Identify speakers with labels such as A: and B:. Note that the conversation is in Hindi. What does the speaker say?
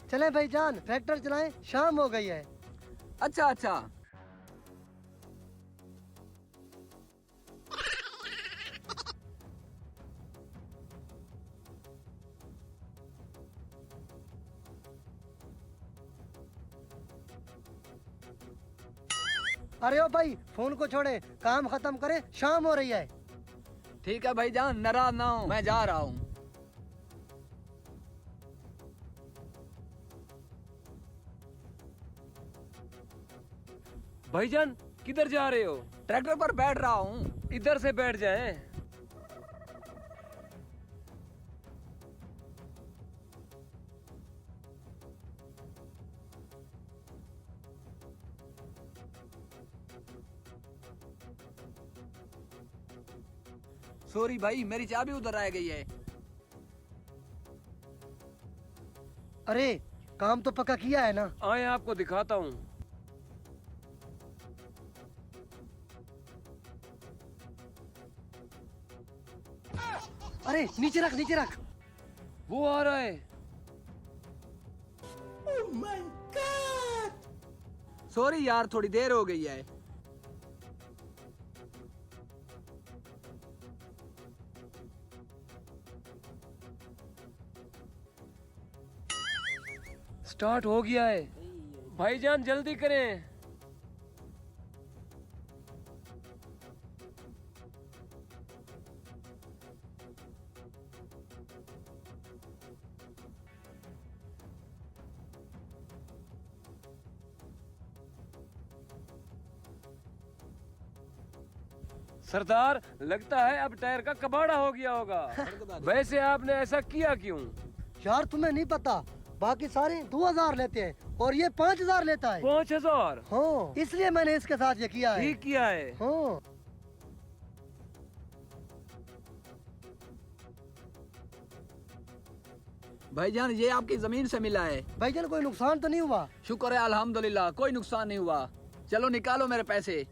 A: चले भाईजान ट्रैक्टर चलाएं, शाम हो गई है।
B: अच्छा अच्छा।
A: अरे ओ भाई फोन को छोड़े, काम खत्म करे, शाम हो रही है।
B: ठीक है भाईजान, नाराज ना हो, मैं जा रहा हूँ।
C: भाईजान किधर जा रहे हो?
B: ट्रैक्टर पर बैठ रहा हूँ।
C: इधर से बैठ जाए।
B: सॉरी भाई, मेरी चाबी उधर रह गई है।
A: अरे काम तो पक्का किया है ना।
C: आए आपको दिखाता हूँ।
A: अरे नीचे रख, नीचे रख।
C: वो आ रहा है।
B: सॉरी यार, थोड़ी देर हो गई है।
C: स्टार्ट हो गया है। भाईजान जल्दी करें। सरदार लगता है अब टायर का कबाड़ा हो गया होगा। वैसे आपने ऐसा किया क्यों?
A: यार तुम्हें नहीं पता, बाकी सारे 2000 लेते हैं और ये 5000 लेता है।
C: 5000?
A: हाँ, इसलिए मैंने इसके साथ ये किया है।
C: ठीक किया है।
A: हाँ।
B: भाईजान ये आपकी जमीन से मिला है।
A: भाईजान कोई नुकसान तो नहीं हुआ?
B: शुक्र है अल्हम्दुलिल्लाह, कोई नुकसान नहीं हुआ। चलो निकालो मेरे पैसे।